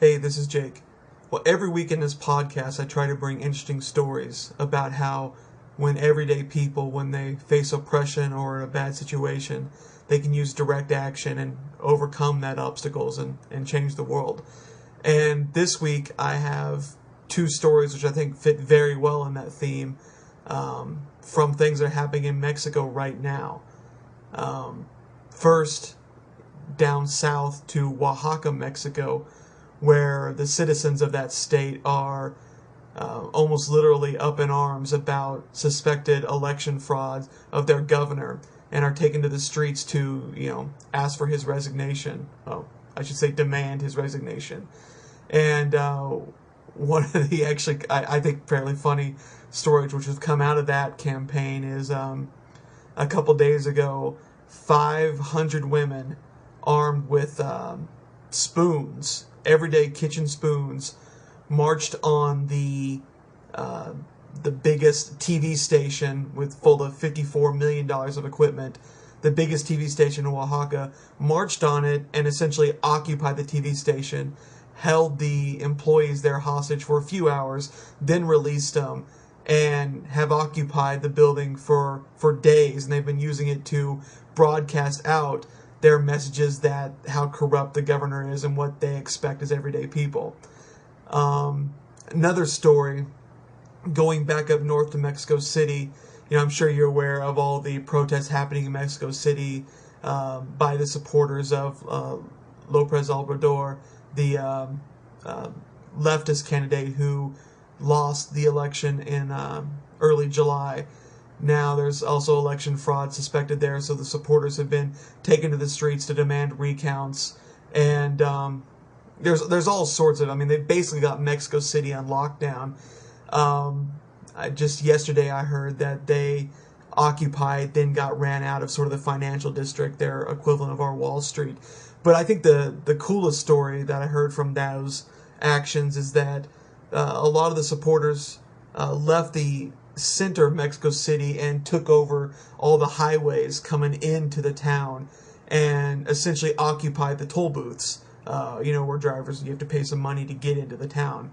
Hey, this is Jake. Well, every week in this podcast, I try to bring interesting stories about how when everyday people, when they face oppression or a bad situation, they can use direct action and overcome that obstacles and change the world. And this week, I have two stories which I think fit very well in that theme, from things that are happening in Mexico right now. First, down south to Oaxaca, Mexico, where the citizens of that state are almost literally up in arms about suspected election frauds of their governor and are taken to the streets to, ask for his resignation. Oh, I should say demand his resignation. And one of the I think fairly funny stories which have come out of that campaign is a couple days ago, 500 women armed with spoons, everyday kitchen spoons, marched on the biggest TV station full of $54 million of equipment. The biggest TV station in Oaxaca, marched on it and essentially occupied the TV station, held the employees there hostage for a few hours, then released them, and have occupied the building for days. And they've been using it to broadcast out their messages that how corrupt the governor is and what they expect as everyday people. Another story, going back up north to Mexico City, I'm sure you're aware of all the protests happening in Mexico City by the supporters of López Obrador, the leftist candidate who lost the election in early July. Now there's also election fraud suspected there, so the supporters have been taken to the streets to demand recounts. And there's all sorts of, they've basically got Mexico City on lockdown. Just yesterday I heard that they occupied, then got ran out of sort of the financial district, their equivalent of our Wall Street. But I think the coolest story that I heard from those actions is that a lot of the supporters left the center of Mexico City and took over all the highways coming into the town and essentially occupied the toll booths, where drivers, you have to pay some money to get into the town.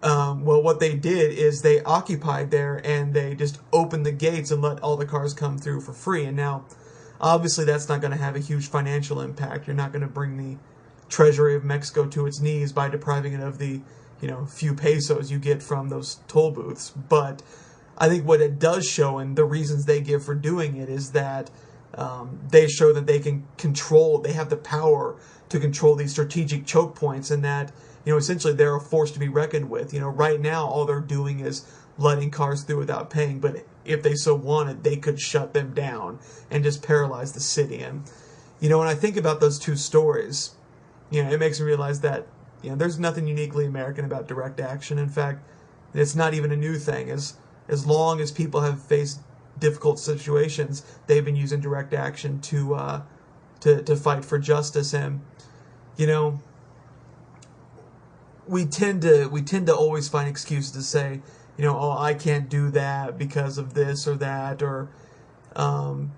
Well, what they did is they occupied there and they just opened the gates and let all the cars come through for free. And now, obviously, that's not going to have a huge financial impact. You're not going to bring the treasury of Mexico to its knees by depriving it of the, few pesos you get from those toll booths. But I think what it does show, and the reasons they give for doing it, is that they show that they can control, they have the power to control these strategic choke points, and that, essentially they're a force to be reckoned with. Right now all they're doing is letting cars through without paying, but if they so wanted, they could shut them down and just paralyze the city. And, when I think about those two stories, it makes me realize that, there's nothing uniquely American about direct action. In fact, it's not even a new thing. As long as people have faced difficult situations, they've been using direct action to fight for justice. And we tend to always find excuses to say, oh, I can't do that because of this or that, or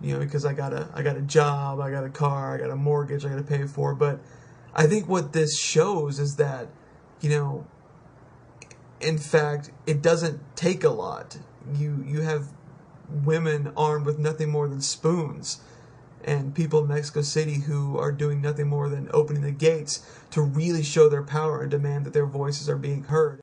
because I got a job, I got a car, I got a mortgage I got to pay for. But I think what this shows is that, in fact, it doesn't take a lot. You have women armed with nothing more than spoons, and people in Mexico City who are doing nothing more than opening the gates to really show their power and demand that their voices are being heard.